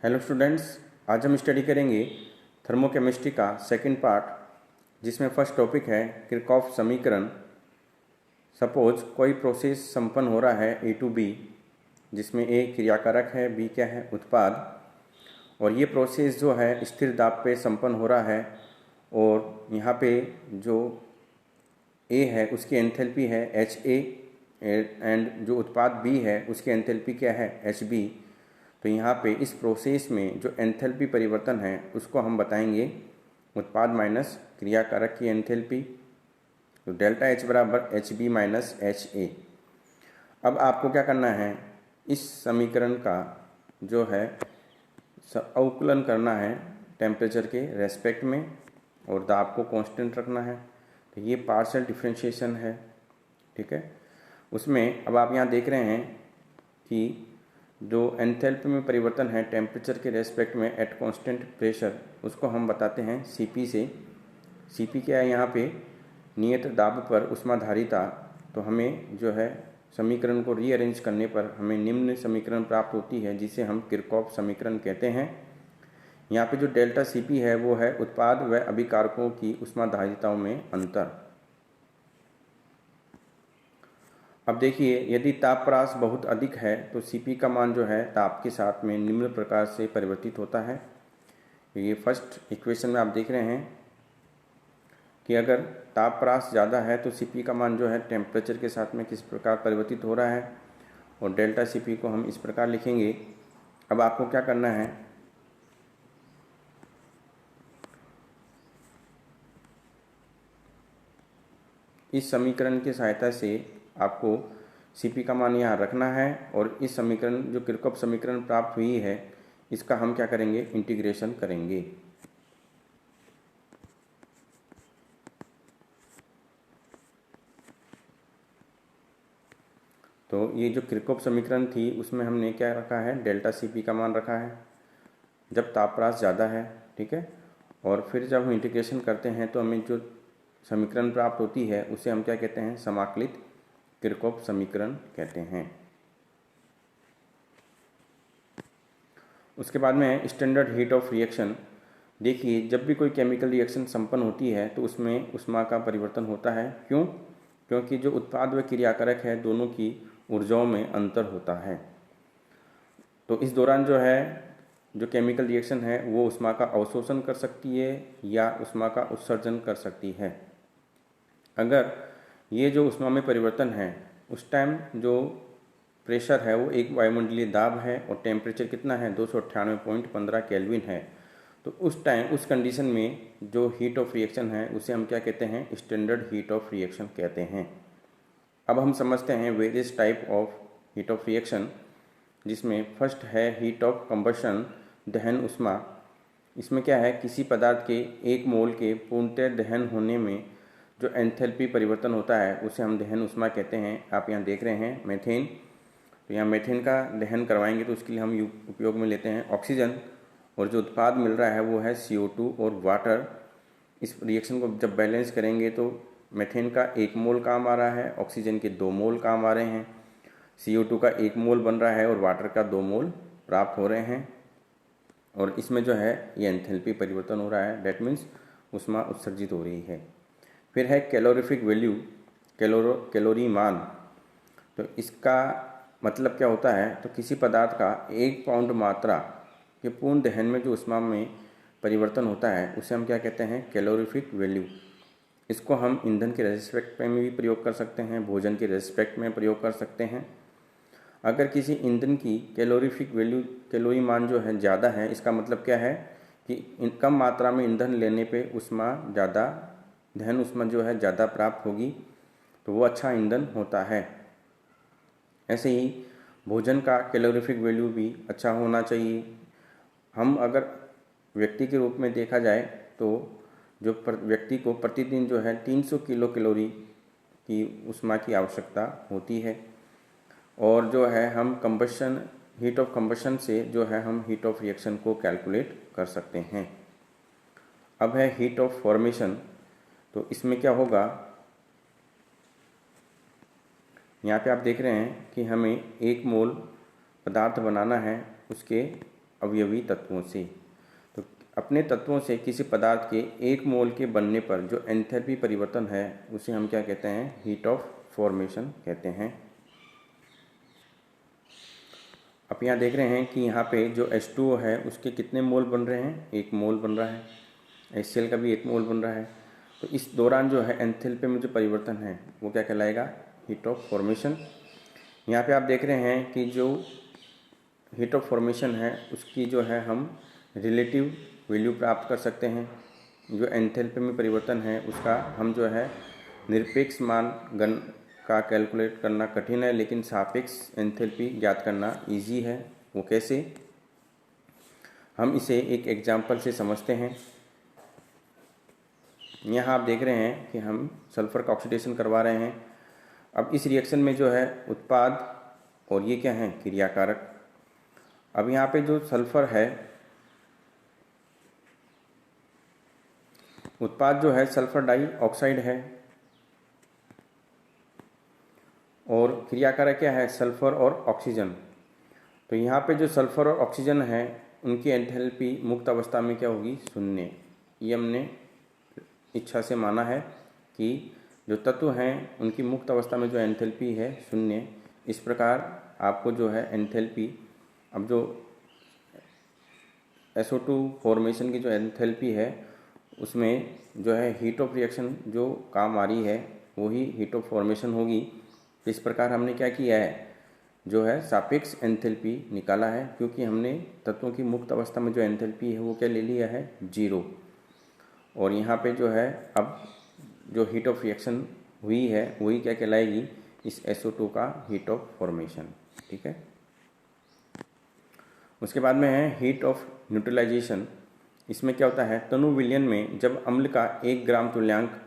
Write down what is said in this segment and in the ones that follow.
Hello students, आज हम study करेंगे थर्मोकेमिस्ट्री का सेकंड पार्ट, जिसमें फर्स्ट टॉपिक है किरचॉफ समीकरण। सपोज कोई प्रोसेस संपन्न हो रहा है ए टू बी, जिसमें ए क्रियाकारक है, बी क्या है, उत्पाद। और ये प्रोसेस जो है स्थिर दाब पे संपन्न हो रहा है, और यहाँ पे जो ए है उसकी एंथैल्पी है एच ए, एंड जो उत्पाद बी है उसकी एंथैल्पी क्या है, एच बी। तो यहाँ पे इस प्रोसेस में जो एंथैल्पी परिवर्तन है उसको हम बताएंगे उत्पाद माइनस क्रियाकारक की एंथैल्पी। तो डेल्टा एच बराबर H B minus H A. अब आपको क्या करना है, इस समीकरण का जो है अवकलन करना है टेम्परेचर के रेस्पेक्ट में, और दाब को कांस्टेंट रखना है। तो ये पार्शियल डिफरेंशिएशन है, ठीक है। उसमें अब आप यहाँ देख रहे हैं कि जो एंथैल्पी में परिवर्तन है टेम्परेचर के रेस्पेक्ट में एट कांस्टेंट प्रेशर, उसको हम बताते हैं सीपी से। सीपी क्या है, यहाँ पे नियत दाब पर ऊष्माधारिता। तो हमें जो है समीकरण को रीअरेंज करने पर हमें निम्न समीकरण प्राप्त होती है, जिसे हम किरचॉफ समीकरण कहते हैं। यहाँ पे जो डेल्टा सीपी है वो है उत्पाद व अभिकारकों की ऊष्माधारिताओं में अंतर। अब देखिए, यदि तापप्रास बहुत अधिक है तो Cp का मान जो है ताप के साथ में निम्न प्रकार से परिवर्तित होता है। ये फर्स्ट इक्वेशन में आप देख रहे हैं कि अगर तापप्रास ज़्यादा है तो Cp का मान जो है टेम्परेचर के साथ में किस प्रकार परिवर्तित हो रहा है, और डेल्टा Cp को हम इस प्रकार लिखेंगे। अब आपको क्या करना है, इस समीकरण की सहायता से आपको Cp का मान यहाँ रखना है, और इस समीकरण जो किरचॉफ समीकरण प्राप्त हुई है इसका हम क्या करेंगे, इंटीग्रेशन करेंगे। तो ये जो किरचॉफ समीकरण थी उसमें हमने क्या रखा है, डेल्टा Cp का मान रखा है जब तापप्रास ज़्यादा है, ठीक है। और फिर जब हम इंटीग्रेशन करते हैं तो हमें जो समीकरण प्राप्त होती है उसे हम क्या कहते हैं, समाकलित किरचॉफ समीकरण कहते हैं। उसके बाद में स्टैंडर्ड हीट ऑफ रिएक्शन। देखिए, जब भी कोई केमिकल रिएक्शन संपन्न होती है तो उसमें ऊष्मा का परिवर्तन होता है। क्यों? क्योंकि जो उत्पाद व क्रियाकारक है दोनों की ऊर्जाओं में अंतर होता है। तो इस दौरान जो है जो केमिकल रिएक्शन है वो ऊष्मा का अवशोषण कर सकती है या ऊष्मा का उत्सर्जन कर सकती है। अगर ये जो ऊष्मा में परिवर्तन है उस टाइम जो प्रेशर है वो एक वायुमंडलीय दाब है और टेम्परेचर कितना है, 298.15 केल्विन है। तो उस टाइम उस कंडीशन में जो हीट ऑफ रिएक्शन है उसे हम क्या कहते हैं, स्टैंडर्ड हीट ऑफ रिएक्शन कहते हैं। अब हम समझते हैं various type of heat of reaction, जिसमें फर्स्ट है हीट ऑफ कंबशन, दहन ऊष्मा। इसमें क्या है, किसी पदार्थ के 1 मोल के पूर्णतः दहन होने में जो एंथैल्पी परिवर्तन होता है उसे हम दहन ऊष्मा कहते हैं। आप यहाँ देख रहे हैं मीथेन। तो यहाँ मीथेन का दहन करवाएंगे तो उसके लिए हम उपयोग में लेते हैं ऑक्सीजन, और जो उत्पाद मिल रहा है वो है CO2 और वाटर। इस रिएक्शन को जब बैलेंस करेंगे तो मीथेन का 1 मोल काम आ रहा है, ऑक्सीजन के 2 मोल काम आ रहे हैं, CO2 का 1 मोल बन रहा है और वाटर का 2 मोल प्राप्त हो रहे हैं। और इसमें जो है ये एंथैल्पी परिवर्तन हो रहा है, डेट मीन्स ऊष्मा उत्सर्जित हो रही है। फिर है कैलोरीफिक वैल्यू, कैलोरी मान। तो इसका मतलब क्या होता है, तो किसी पदार्थ का 1 पाउंड मात्रा के पूर्ण दहन में जो ऊष्मा में परिवर्तन होता है उसे हम क्या कहते हैं, कैलोरीफिक वैल्यू। इसको हम ईंधन के रेस्पेक्ट में भी प्रयोग कर सकते हैं, भोजन के रेस्पेक्ट में प्रयोग कर सकते हैं। अगर किसी ईंधन की कैलोरीफिक वैल्यू, कैलोरी मान जो है ज़्यादा है, इसका मतलब क्या है कि कम मात्रा में ईंधन लेने पे ऊष्मा ज़्यादा, दहन ऊष्मा जो है ज़्यादा प्राप्त होगी, तो वो अच्छा ईंधन होता है। ऐसे ही भोजन का कैलोरीफिक वैल्यू भी अच्छा होना चाहिए। हम अगर व्यक्ति के रूप में देखा जाए तो जो व्यक्ति को प्रतिदिन जो है 300 किलो कैलोरी की ऊष्मा की आवश्यकता होती है। और जो है हम कंबशन, हीट ऑफ कंबशन से जो है हम हीट ऑफ रिएक्शन को कैलकुलेट कर सकते हैं। अब है हीट ऑफ फॉर्मेशन। तो इसमें क्या होगा, यहाँ पे आप देख रहे हैं कि हमें 1 मोल पदार्थ बनाना है, उसके अवयवी तत्वों से। तो अपने तत्वों से किसी पदार्थ के 1 मोल के बनने पर जो एंथैल्पी परिवर्तन है उसे हम क्या कहते हैं, हीट ऑफ फॉर्मेशन कहते हैं। अब यहाँ देख रहे हैं कि यहाँ पे जो H2O है उसके कितने मोल बन रहे हैं, 1 मोल बन रहा है। HCl का भी 1 मोल बन रहा है। तो इस दौरान जो है एंथैल्पी में जो परिवर्तन है वो क्या कहलाएगा, हीट ऑफ फॉर्मेशन। यहाँ पे आप देख रहे हैं कि जो हीट ऑफ फॉर्मेशन है उसकी जो है हम रिलेटिव वैल्यू प्राप्त कर सकते हैं। जो एंथैल्पी में परिवर्तन है उसका हम जो है निरपेक्ष मान गण का कैलकुलेट करना कठिन है, लेकिन सापेक्ष एंथैल्पी ज्ञात करना इजी है। वो कैसे, हम इसे एक एग्जांपल से समझते हैं। यहाँ आप देख रहे हैं कि हम सल्फर का ऑक्सीडेशन करवा रहे हैं। अब इस रिएक्शन में जो है उत्पाद और ये क्या है, क्रियाकारक। अब यहाँ पे जो सल्फर है, उत्पाद जो है सल्फर डाइऑक्साइड है और क्रियाकारक क्या है, सल्फर और ऑक्सीजन। तो यहाँ पे जो सल्फर और ऑक्सीजन है उनकी एंथैल्पी मुक्त अवस्था में क्या होगी, 0। ये हमने इच्छा से माना है कि जो तत्व हैं उनकी मुक्त अवस्था में जो एंथैल्पी है 0। इस प्रकार आपको जो है एंथैल्पी, अब जो SO2 फॉर्मेशन की जो एंथैल्पी है उसमें जो है हीट ऑफ रिएक्शन जो काम आ रही है वही हीट ऑफ फॉर्मेशन होगी। इस प्रकार हमने क्या किया है, जो है सापेक्ष एंथैल्पी निकाला है, क्योंकि हमने तत्वों की मुक्त अवस्था में जो एंथैल्पी है वो क्या ले लिया है, 0। और यहाँ पे जो है अब जो हीट ऑफ रिएक्शन हुई है वही क्या कहलाएगी, इस SO2 का हीट ऑफ फॉर्मेशन। ठीक है। उसके बाद में है हीट ऑफ न्यूट्रलाइजेशन। इसमें क्या होता है, तनु विलयन में जब अम्ल का 1 ग्राम तुल्यांक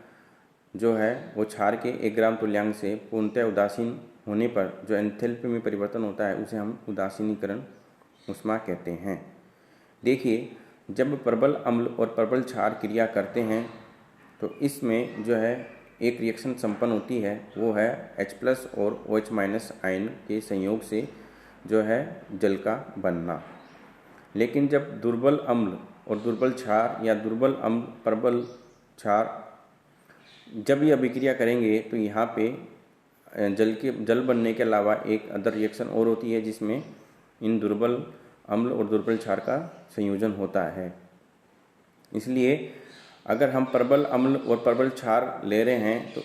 जो है वो क्षार के 1 ग्राम तुल्यांक से पूर्णतः उदासीन होने पर जो एंथैल्पी में परिवर्तन होता है उसे हम उदासीनीकरण ऊष्मा कहते हैं। देखिए, जब प्रबल अम्ल और प्रबल क्षार क्रिया करते हैं तो इसमें जो है एक रिएक्शन संपन्न होती है, वो है H+ और OH- आयन के संयोग से जो है जल का बनना। लेकिन जब दुर्बल अम्ल और दुर्बल क्षार या दुर्बल अम्ल प्रबल क्षार जब ये अभिक्रिया करेंगे तो यहाँ पे जल बनने के अलावा एक अदर रिएक्शन और होती है जिसमें इन दुर्बल अम्ल और दुर्बल क्षार का संयोजन होता है। इसलिए अगर हम प्रबल अम्ल और प्रबल क्षार ले रहे हैं तो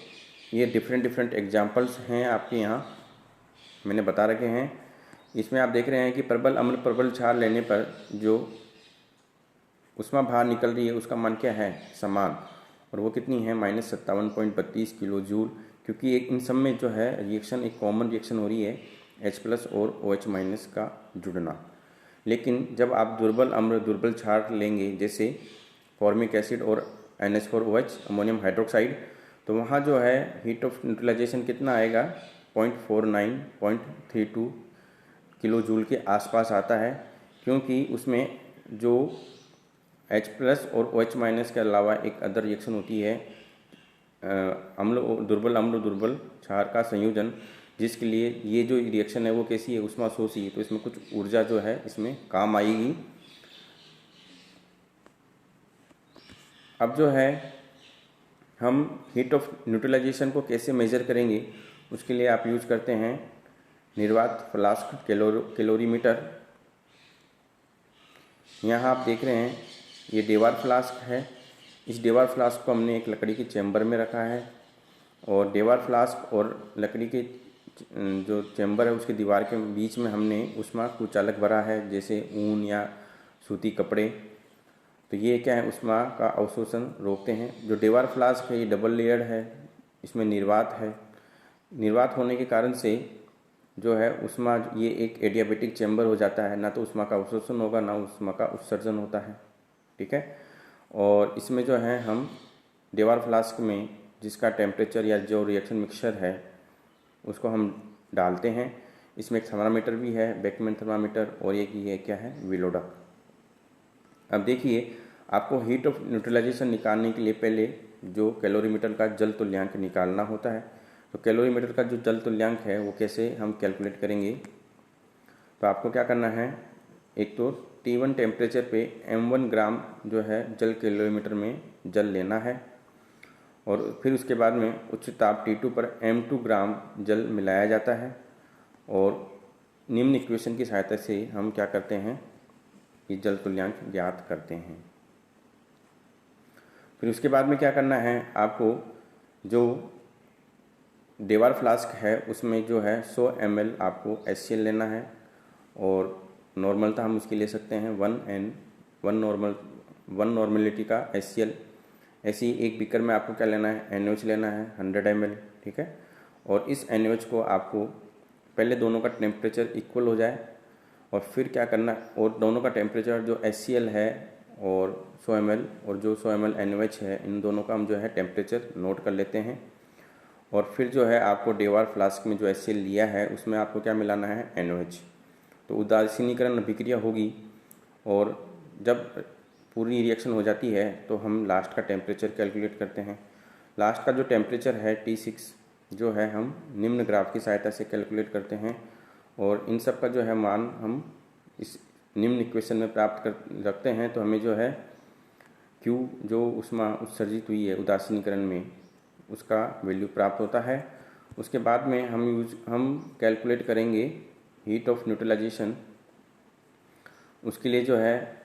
ये डिफरेंट एग्जांपल्स हैं आपके यहाँ मैंने बता रखे हैं। इसमें आप देख रहे हैं कि प्रबल अम्ल प्रबल क्षार लेने पर जो ऊष्मा बाहर निकल रही है उसका मान क्या है, समान, और वो कितनी है, -57.32 किलो जूल, क्योंकि एक इन सब में जो है रिएक्शन एक कॉमन रिएक्शन हो रही है H+ और OH- का जुड़ना। लेकिन जब आप दुर्बल अम्ल दुर्बल क्षार लेंगे जैसे फॉर्मिक एसिड और NH4OH अमोनियम हाइड्रोक्साइड, तो वहाँ जो है हीट ऑफ न्यूट्रलाइजेशन कितना आएगा, 0.49-0.32 किलो जूल के आसपास आता है, क्योंकि उसमें जो H+ और OH- के अलावा एक अदर रिएक्शन होती है दुर्बल अम्ल दुर्बल क्षार का संयोजन, जिसके लिए ये जो रिएक्शन है वो कैसी है, ऊष्मा शोषी है। तो इसमें कुछ ऊर्जा जो है इसमें काम आएगी। अब जो है हम हीट ऑफ न्यूट्रलाइजेशन को कैसे मेजर करेंगे, उसके लिए आप यूज करते हैं निर्वात फ्लास्क कैलोरीमीटर। यहाँ आप देख रहे हैं ये डेवार फ्लास्क है। इस डेवार फ्लास्क को हमने एक लकड़ी के चैम्बर में रखा है और डेवार फ्लास्क और लकड़ी के जो चैम्बर है उसके दीवार के बीच में हमने ऊष्मा कुचालक भरा है, जैसे ऊन या सूती कपड़े। तो ये क्या है, ऊष्मा का अवशोषण रोकते हैं। जो डेवार फ्लास्क है ये डबल लेयर्ड है, इसमें निर्वात है। निर्वात होने के कारण से जो है ऊष्मा, ये एक एडियाबेटिक चैम्बर हो जाता है, ना तो ऊष्मा का अवशोषण होगा ना ऊष्मा का उत्सर्जन होता है। ठीक है। और इसमें जो है हम डेवार फ्लास्क में जिसका टेम्परेचर या जो रिएक्शन मिक्सचर है उसको हम डालते हैं। इसमें एक थर्मामीटर भी है, बेकमैन थर्मामीटर, और एक ये क्या है, विलोडक। अब देखिए, आपको हीट ऑफ न्यूट्रलाइजेशन निकालने के लिए पहले जो कैलोरीमीटर का जल तुल्यांक निकालना होता है। तो कैलोरीमीटर का जो जल तुल्यांक है वो कैसे हम कैलकुलेट करेंगे, तो आपको क्या करना है, एक तो T1 टेम्परेचर पे m1 ग्राम जो है जल किलोमीटर में जल लेना है और फिर उसके बाद में उच्च ताप T2 पर m2 ग्राम जल मिलाया जाता है और निम्न इक्वेशन की सहायता से हम क्या करते हैं कि जल तुल्यांक ज्ञात करते हैं। फिर उसके बाद में क्या करना है, आपको जो डेवार फ्लास्क है उसमें जो है 100 ml आपको HCl लेना है और नॉर्मलता हम उसकी ले सकते हैं 1 नॉर्मलिटी का HCl। ऐसे ही एक बीकर में आपको क्या लेना है, NaOH लेना है 100 ml, ठीक है। और इस NaOH को आपको पहले दोनों का टेम्परेचर इक्वल हो जाए और फिर क्या करना, और दोनों का टेम्परेचर जो HCl है और 100 ml और जो 100 ml NaOH है, इन दोनों का हम जो है टेम्परेचर नोट कर लेते हैं। और फिर जो है आपको डेवार फ्लास्क में जो HCl लिया है उसमें आपको क्या मिलाना है, NaOH। तो उदासीनीकरण अभिक्रिया होगी और जब पूरी रिएक्शन हो जाती है तो हम लास्ट का टेम्परेचर कैलकुलेट करते हैं। लास्ट का जो टेम्परेचर है T6 जो है हम निम्न ग्राफ की सहायता से कैलकुलेट करते हैं और इन सब का जो है मान हम इस निम्न इक्वेशन में प्राप्त कर रखते हैं। तो हमें जो है Q जो ऊष्मा उत्सर्जित हुई है उदासीनीकरण में उसका वैल्यू प्राप्त होता है। उसके बाद में हम कैलकुलेट करेंगे हीट ऑफ न्यूट्रलाइजेशन। उसके लिए जो है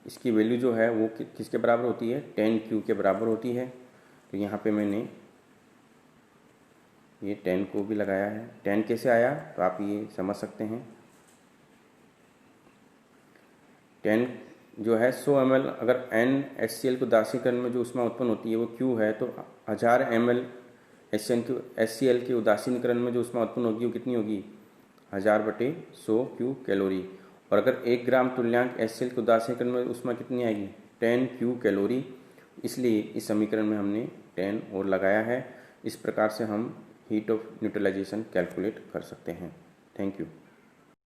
इसकी वैल्यू जो है वो किसके बराबर होती है, 10Q के बराबर होती है। तो यहाँ पे मैंने ये 10 को भी लगाया है। 10 कैसे आया तो आप ये समझ सकते हैं। 10 जो है 100 ml, अगर NaHCl को उदासीकरण में जो ऊष्मा उत्पन्न होती है वो Q है तो 1000 ml HCl के उदासीकरण में जो ऊष्मा उत्पन्न होगी वो कितनी होगी, 1000/100 Q कैलोरी। और अगर 1 ग्राम तुल्यांक HCl के उदासीकरण में ऊष्मा कितनी आएगी, 10 Q कैलोरी। इसलिए इस समीकरण में हमने 10 और लगाया है। इस प्रकार से हम हीट ऑफ न्यूट्रलाइजेशन कैलकुलेट कर सकते हैं। Thank you.